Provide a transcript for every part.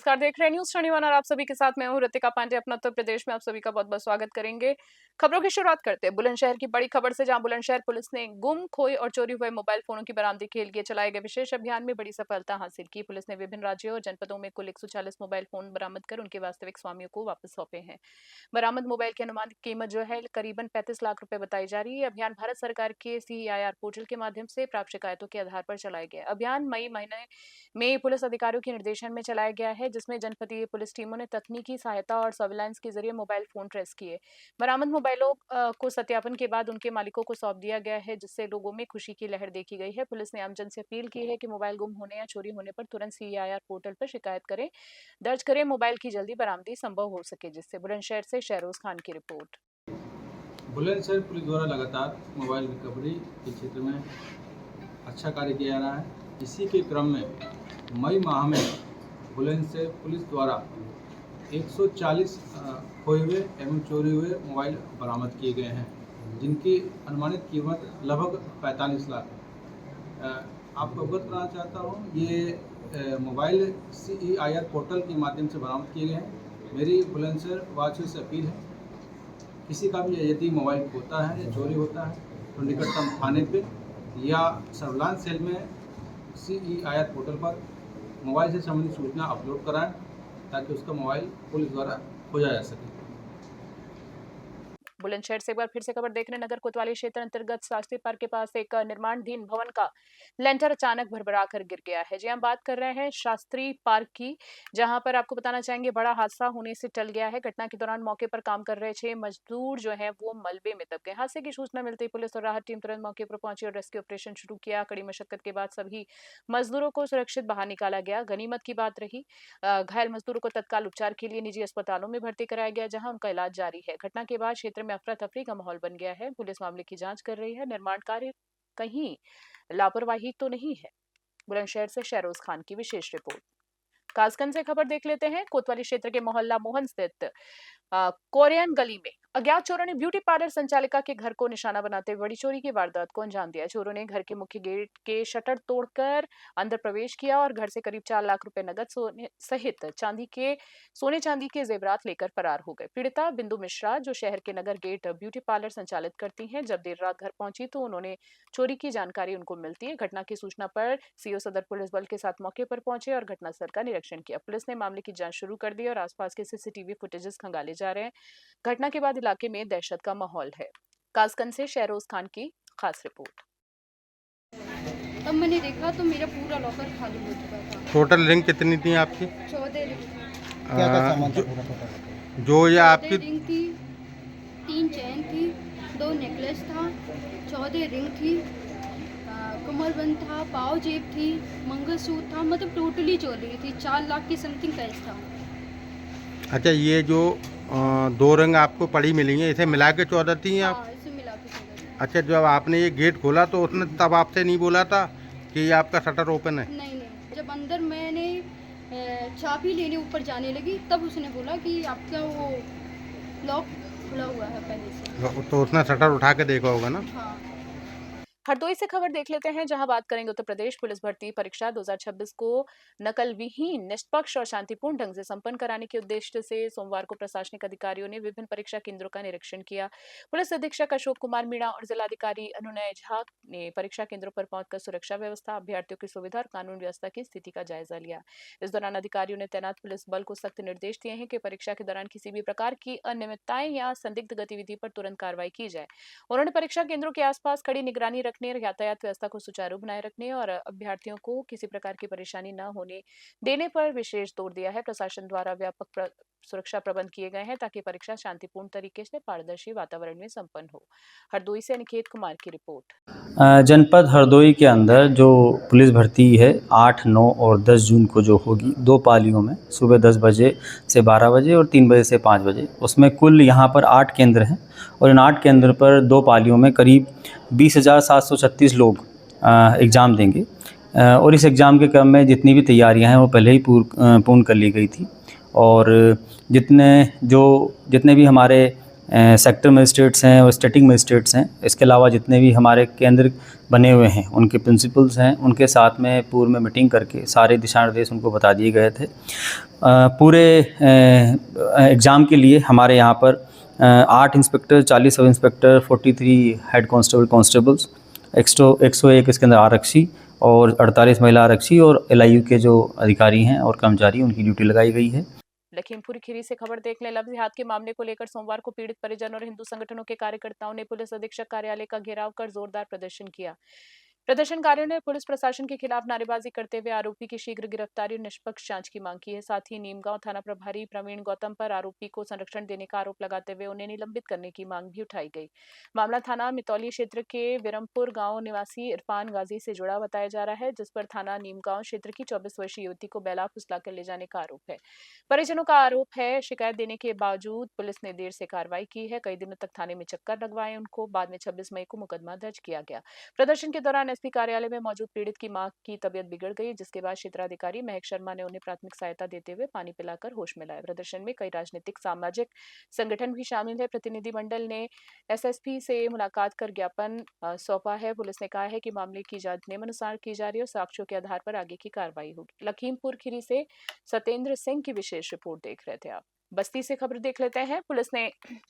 नमस्कार, देख रहे हैं न्यूज़ 21 और आप सभी के साथ मैं हूं ऋतिका पांडे। अपना उत्तर प्रदेश में आप सभी का बहुत-बहुत स्वागत करेंगे। खबरों की शुरुआत करते हैं बुलंदशहर की बड़ी खबर से, जहां बुलंदशहर पुलिस ने गुम, खोए और चोरी हुए मोबाइल फोनों की बरामदगी के लिए चलाए गए विशेष अभियान में बड़ी सफलता हासिल की। पुलिस ने विभिन्न राज्यों और जनपदों में कुल 140 मोबाइल फोन बरामद कर उनके वास्तविक स्वामियों को वापस सौंपे हैं। बरामद मोबाइल की अनुमानित कीमत जो है करीबन 35 लाख रुपए बताई जा रही है। अभियान भारत सरकार के CEIR पोर्टल के माध्यम से प्राप्त शिकायतों के आधार पर चलाया गया। अभियान मई महीने में पुलिस अधिकारियों के निर्देशन में चलाया गया है, जिसमें जनपदीय पुलिस टीमों ने तकनीकी सहायता और सर्विलांस के जरिए मोबाइल फोन ट्रेस किए। बरामद मोबाइलों को सत्यापन के बाद उनके मालिकों को सौंप दिया गया है, जिससे लोगों में खुशी की लहर देखी गई है। पुलिस ने आमजन से अपील की है कि मोबाइल गुम होने या चोरी होने पर तुरंत CEIR पोर्टल पर शिकायत करें, दर्ज करें, मोबाइल की जल्दी बरामदी संभव हो सके। जिससे बुलंदशहर से शहरोज खान की रिपोर्ट। बुलंदशहर पुलिस द्वारा लगातार मोबाइल रिकवरी के क्षेत्र में अच्छा कार्य किया जा रहा है। इसी के क्रम में मई माह में बुलंदशहर पुलिस द्वारा 140 खोए हुए एवं चोरी हुए मोबाइल बरामद किए गए हैं, जिनकी अनुमानित कीमत लगभग 45 लाख है। आपको अवगत कराना चाहता हूँ, ये मोबाइल CEIR पोर्टल के माध्यम से बरामद किए गए हैं। मेरी बुलंदशहर वासियों से अपील है, किसी का भी यदि मोबाइल खोता है या चोरी होता है तो निकटतम थाने पे या सर्विलांस सेल में CEIR पोर्टल पर मोबाइल से संबंधित सूचना अपलोड कराएं, ताकि उसका मोबाइल पुलिस द्वारा खोजा जा सके। बुलंदशहर से एक बार फिर से खबर देख रहे हैं। नगर कोतवाली क्षेत्र अंतर्गत शास्त्री पार्क के पास एक निर्माणाधीन भवन का लेंटर अचानक भरभरा कर गिर गया है। जी हम बात कर रहे हैं शास्त्री पार्क की, जहां पर आपको बताना चाहेंगे बड़ा हादसा होने से टल गया है। घटना के दौरान मौके पर काम कर रहे 6 मजदूर जो है वो मलबे में दब गए। हादसे की सूचना मिलते ही पुलिस और राहत टीम तुरंत मौके पर पहुंची और रेस्क्यू ऑपरेशन शुरू किया। कड़ी मशक्कत के बाद सभी मजदूरों को सुरक्षित बाहर निकाला गया। गनीमत की बात रही, घायल मजदूरों को तत्काल उपचार के लिए निजी अस्पतालों में भर्ती कराया गया, जहां उनका इलाज जारी है। घटना के बाद क्षेत्र में अफरा तफरी का माहौल बन गया है। पुलिस मामले की जांच कर रही है। निर्माण कार्य कहीं लापरवाही तो नहीं है। बुलंदशहर से शहरोज खान की विशेष रिपोर्ट। कासगंज से खबर देख लेते हैं। कोतवाली क्षेत्र के मोहल्ला मोहन स्थित कोरियन गली में अज्ञात चोरों ने ब्यूटी पार्लर संचालिका के घर को निशाना बनाते हुए बड़ी चोरी की वारदात को अंजाम दिया। चोरों ने घर के मुख्य गेट के शटर तोड़कर अंदर प्रवेश किया और घर से करीब 4 लाख रुपए नगद सोने सहित सोने चांदी के जेवरात लेकर फरार हो गए। पीड़िता बिंदु मिश्रा, जो शहर के नगर गेट ब्यूटी पार्लर संचालित करती हैं, जब देर रात घर पहुंची तो उन्होंने चोरी की जानकारी उनको मिलती है। घटना की सूचना पर CO सदर पुलिस बल के साथ मौके पर पहुंचे और घटनास्थल का निरीक्षण किया। पुलिस ने मामले की जांच शुरू कर दी और आसपास के CCTV फुटेजेस खंगाले जा रहे हैं। घटना के बाद इलाके में दहशत का माहौल है। कासगंज से शहरोज खान की खास रिपोर्ट। तब मैंने देखा तो मेरा पूरा लॉकर खाली हो चुका था। टोटल रिंग कितनी थी आपकी? 14 रिंग। क्या क्या सामान था पूरा टोटल? जो ये आपकी रिंग थी, 3 चैन थी, 2 नेकलेस था, 14 रिंग थी, कमरबंद था, पाव जेब थी, मंगलसूत्र था, मतलब टोटली ज्वेलरी थी। 4 लाख की समथिंग कैश था। अच्छा, ये जो 2 रिंग आपको पड़ी मिली हैं, इसे मिला के 14 थी आप? हाँ, इसे मिला के 14। अच्छा, जब आपने ये गेट खोला तो उसने तब आपसे नहीं बोला था कि ये आपका शटर ओपन है? नहीं, जब अंदर मैंने चाबी लेने ऊपर जाने लगी तब उसने बोला कि आपका वो लॉक खुला हुआ है पहले से। तो उसने शटर उठा के देखा होगा ना? हाँ। हरदोई से खबर देख लेते हैं, जहां बात करेंगे उत्तर प्रदेश पुलिस भर्ती परीक्षा 2026 को नकल विहीन, निष्पक्ष और शांतिपूर्ण ढंग से संपन्न कराने के उद्देश्य से सोमवार को प्रशासनिक अधिकारियों ने विभिन्न परीक्षा केंद्रों का निरीक्षण किया। पुलिस अधीक्षक अशोक कुमार मीणा और जिलाधिकारी अनुनय झा ने परीक्षा केंद्रों पर पहुंचकर सुरक्षा व्यवस्था, अभ्यर्थियों की सुविधा और कानून व्यवस्था की स्थिति का जायजा लिया। इस दौरान अधिकारियों ने तैनात पुलिस बल को सख्त निर्देश दिए हैं कि परीक्षा के दौरान किसी भी प्रकार की अनियमितताएं या संदिग्ध गतिविधि पर तुरंत कार्रवाई की जाए। उन्होंने परीक्षा केंद्रों के आसपास कड़ी निगरानी रखने, यातायात व्यवस्था को सुचारू बनाए रखने और अभ्यर्थियों को किसी प्रकार की परेशानी न होने देने पर विशेष जोर दिया है। प्रशासन द्वारा व्यापक सुरक्षा प्रबंध किए गए हैं ताकि परीक्षा शांतिपूर्ण तरीके से पारदर्शी वातावरण में संपन्न हो। हरदोई से अनिकेत कुमार की रिपोर्ट। जनपद हरदोई के अंदर जो पुलिस भर्ती है 8, 9 और 10 जून को जो होगी, 2 पालियों में, सुबह 10 बजे से 12 बजे और 3 बजे से 5 बजे। उसमें कुल यहाँ पर 8 केंद्र हैं और इन 8 केंद्र पर 2 पालियों में करीब 20,736 लोग एग्ज़ाम देंगे। और इस एग्ज़ाम के क्रम में जितनी भी तैयारियां हैं वो पहले ही पूर्ण कर ली गई थी और जितने भी हमारे सेक्टर मजिस्ट्रेट्स हैं और स्टैटिक मजिस्ट्रेट्स हैं। इसके अलावा जितने भी हमारे केंद्र बने हुए हैं उनके प्रिंसिपल्स हैं, उनके साथ में पूर्व में मीटिंग करके सारे दिशा निर्देश उनको बता दिए गए थे। पूरे एग्ज़ाम के लिए हमारे यहाँ पर 8 inspector, 40 sub inspector, 43 head constables, 101 इसके अंदर आरक्षी और 48 महिला आरक्षी और एलआईयू के जो अधिकारी हैं और कर्मचारी, उनकी ड्यूटी लगाई गई है। लखीमपुर खीरी से खबर देख लें। लव जिहाद के मामले को लेकर सोमवार को पीड़ित परिजन और हिंदू संगठनों के कार्यकर्ताओं ने पुलिस अधीक्षक कार्यालय का घेराव कर जोरदार प्रदर्शन किया। प्रदर्शनकारियों ने पुलिस प्रशासन के खिलाफ नारेबाजी करते हुए आरोपी की शीघ्र गिरफ्तारी और निष्पक्ष जांच की मांग की है। साथ ही नीमगांव थाना प्रभारी प्रवीण गौतम पर आरोपी को संरक्षण देने का आरोप लगाते हुए उन्हें निलंबित करने की मांग भी उठाई गई। मामला थाना मितौली क्षेत्र के विरमपुर गांव निवासी इरफान गाजी से जुड़ा बताया जा रहा है, जिस पर थाना नीमगांव क्षेत्र की 24 वर्षीय युवती को बेला फुसलाकर ले जाने का आरोप है। परिजनों का आरोप है, शिकायत देने के बावजूद पुलिस ने देर से कार्रवाई की है। कई दिनों तक थाने में चक्कर लगवाए उनको, बाद में 26 मई को मुकदमा दर्ज किया गया। प्रदर्शन के दौरान एसपी कार्यालय में मौजूद पीड़ित की मां की तबीयत बिगड़ गई, जिसके बाद क्षेत्राधिकारी महक शर्मा ने उन्हें प्राथमिक सहायता देते हुए पानी पिलाकर होश में लाया। प्रदर्शन में कई राजनीतिक सामाजिक संगठन भी शामिल है। प्रतिनिधिमंडल ने एसएसपी से मुलाकात कर ज्ञापन सौंपा है। पुलिस ने कहा है कि मामले की जांच नियमानुसार की जा रही है और साक्ष्यों के आधार पर आगे की कार्रवाई होगी। लखीमपुर खीरी से सत्येंद्र सिंह की विशेष रिपोर्ट देख रहे थे आप। बस्ती से खबर देख लेते हैं। पुलिस ने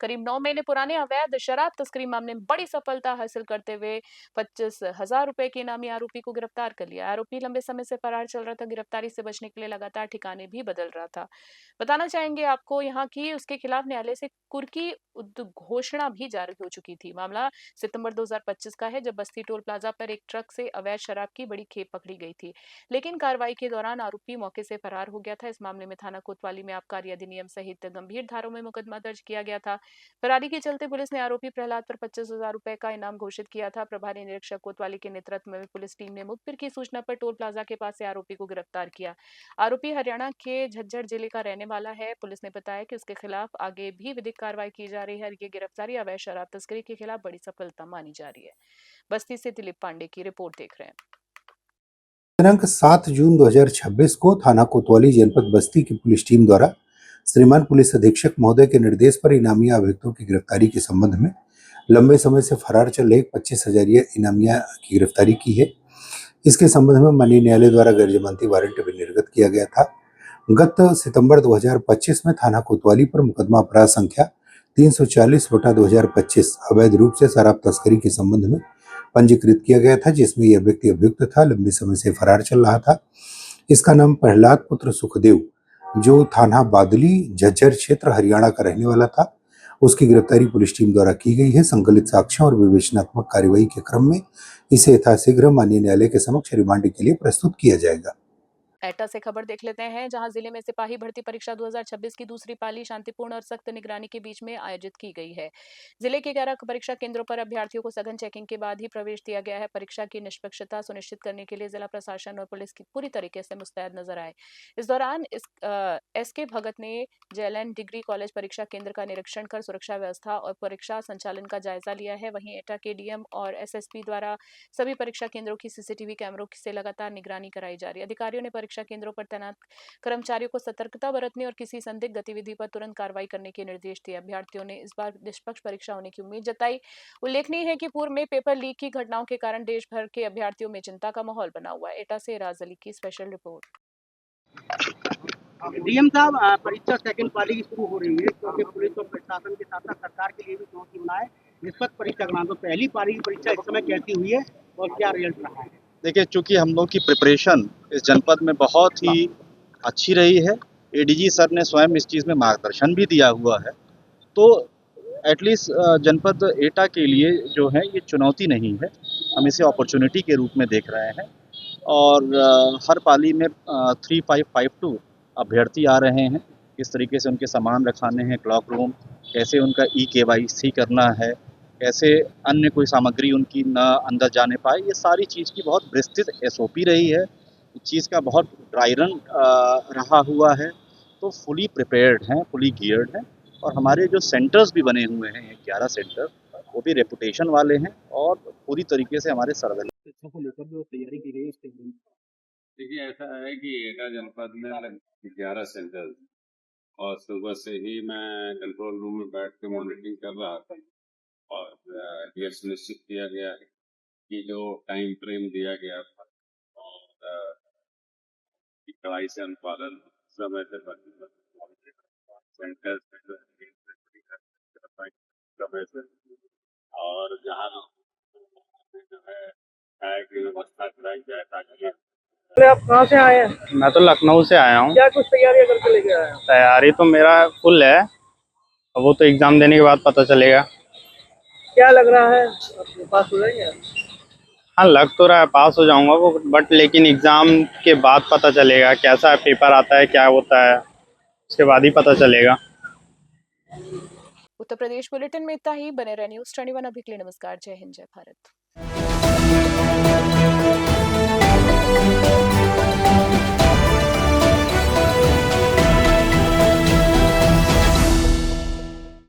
करीब 9 महीने पुराने अवैध शराब तस्करी मामले में बड़ी सफलता हासिल करते हुए 25,000 रुपए के इनामी आरोपी को गिरफ्तार कर लिया। आरोपी लंबे समय से फरार चल रहा था। गिरफ्तारी से बचने के लिए लगातार ठिकाने भी बदल रहा था। बताना चाहेंगे आपको यहाँ की उसके खिलाफ न्यायालय से कुर्की घोषणा भी जारी हो चुकी थी। मामला सितंबर 2025 का है, जब बस्ती टोल प्लाजा पर एक ट्रक से अवैध शराब की बड़ी खेप पकड़ी गई थी, लेकिन कार्रवाई के दौरान आरोपी मौके से फरार हो गया था। इस मामले में थाना कोतवाली में आबकारी अधिनियम सहित गंभीर धाराओं में मुकदमा दर्ज किया गया था। फरारी के चलते पुलिस ने आरोपी प्रहलाद पर 25,000 रुपए का इनाम घोषित किया था। प्रभारी निरीक्षक कोतवाली के नेतृत्व में पुलिस टीम ने मुखबिर की सूचना पर टोल प्लाजा के पास से आरोपी को गिरफ्तार किया। आरोपी हरियाणा के झज्जर जिले का रहने वाला है। पुलिस ने बताया कि उसके खिलाफ आगे भी विधिक कार्रवाई की जा रही है। ये गिरफ्तारी अवैध शराब तस्करी के खिलाफ बड़ी सफलता मानी जा रही है। बस्ती से दिलीप पांडे की रिपोर्ट देख रहे हैं। दिनांक 7 जून 2026 को थाना कोतवाली जनपद बस्ती की पुलिस टीम द्वारा श्रीमान पुलिस अधीक्षक महोदय के निर्देश पर इनामिया अभियुक्तों की गिरफ्तारी के संबंध में लंबे समय से फरार चल रहे 25,000 इनामिया की गिरफ्तारी की है। इसके संबंध में माननीय न्यायालय द्वारा गैर जमानती वारंट भी निर्गत किया गया था। गत सितंबर 2025 में थाना कोतवाली पर मुकदमा अपराध संख्या 340/2025 अवैध रूप से शराब तस्करी के संबंध में पंजीकृत किया गया था, जिसमें यह व्यक्ति अभियुक्त था, लंबे समय से फरार चल रहा था। इसका नाम प्रहलाद पुत्र सुखदेव, जो थाना बादली झज्जर क्षेत्र हरियाणा का रहने वाला था। उसकी गिरफ्तारी पुलिस टीम द्वारा की गई है। संकलित साक्ष्यों और विवेचनात्मक कार्यवाही के क्रम में इसे यथाशीघ्र माननीय न्यायालय के समक्ष रिमांड के लिए प्रस्तुत किया जाएगा। एटा से खबर देख लेते हैं, जहां जिले में सिपाही भर्ती परीक्षा 2026 की दूसरी पाली शांतिपूर्ण और सख्त निगरानी के बीच में आयोजित की गई है। जिले के 11 परीक्षा केंद्रों पर अभ्यर्थियों को सघन चेकिंग के बाद ही प्रवेश दिया गया है। परीक्षा की निष्पक्षता सुनिश्चित करने के लिए जिला प्रशासन और पुलिस की पूरी तरीके से मुस्तैद नजर आए। इस दौरान एसके भगत ने जेएलएन डिग्री कॉलेज परीक्षा केंद्र का निरीक्षण कर सुरक्षा व्यवस्था और परीक्षा संचालन का जायजा लिया है। वहीं एटा के डीएम और एसएसपी द्वारा सभी परीक्षा केंद्रों की सीसीटीवी कैमरों से लगातार निगरानी कराई जा रही है। अधिकारियों ने परीक्षा केंद्रों पर तैनात कर्मचारियों को सतर्कता बरतने और किसी संदिग्ध गतिविधि पर तुरंत कार्रवाई करने के निर्देश दिए। अभ्यर्थियों ने इस बार निष्पक्ष परीक्षा होने की उम्मीद जताई। उल्लेखनीय है कि पूर्व में पेपर लीक की घटनाओं के कारण देश भर के अभ्यर्थियों में चिंता का माहौल बना हुआ है। एटा से राज अली की स्पेशल रिपोर्ट। डीएम साहब, परीक्षा सेकंड पाली की शुरू हो रही है, क्योंकि पुलिस और प्रशासन के साथ साथ सरकार के लिए भी चुनौती बना है निष्पक्ष परीक्षा कराना। तो पहली पाली की परीक्षा इस समय कैसी हुई है और क्या रिजल्ट रहा है? देखिए, चूंकि हम लोग की प्रिपरेशन इस जनपद में बहुत ही अच्छी रही है, एडीजी सर ने स्वयं इस चीज़ में मार्गदर्शन भी दिया हुआ है, तो एटलीस्ट जनपद एटा के लिए जो है ये चुनौती नहीं है, हम इसे अपॉर्चुनिटी के रूप में देख रहे हैं। और हर पाली में 3552 अभ्यर्थी आ रहे हैं। किस तरीके से उनके सामान रखाने हैं, क्लॉक रूम, कैसे उनका KYC करना है, कैसे अन्य कोई सामग्री उनकी न अंदर जाने पाए, ये सारी चीज़ की बहुत विस्तृत SOP रही है। इस चीज़ का बहुत ड्राई रन रहा हुआ है, तो फुली प्रिपेयर्ड हैं, फुली गियर्ड हैं। और हमारे जो सेंटर्स भी बने हुए हैं, 11 सेंटर, वो भी रेपुटेशन वाले हैं और पूरी तरीके से हमारे सर्वेलेंस को लेकर जो तैयारी की गई है। देखिए, ऐसा है कि एटा जनपद में 11 सेंटर और सुबह से ही मैं कंट्रोल रूम में बैठ के मॉनिटरिंग कर रहा था और यह सुनिश्चित किया गया है कि जो टाइम फ्रेम दिया गया था और की कड़ाई से अनुपालन समय से सेंटर समय से और जहाँ जो है की व्यवस्था कराई जाए ताकि आप कहाँ से आए हैं? मैं तो लखनऊ से आया हूँ। क्या कुछ तैयारियां करके लेके आए हैं? तैयारी तो मेरा फुल है, अब वो तो एग्जाम देने के बाद पता चलेगा। क्या लग रहा है आपके पास हो जाएंगे? हाँ, लग तो रहा है पास हो जाऊंगा वो, बट लेकिन एग्जाम के बाद पता चलेगा कैसा पेपर आता है, क्या होता है, उसके बाद ही पता चलेगा। उत्तर प्रदेश बुलेटिन में इतना ही। बने रहे न्यूज़ 21 अभी के लिए। नमस्कार, जय हिंद, जय भारत।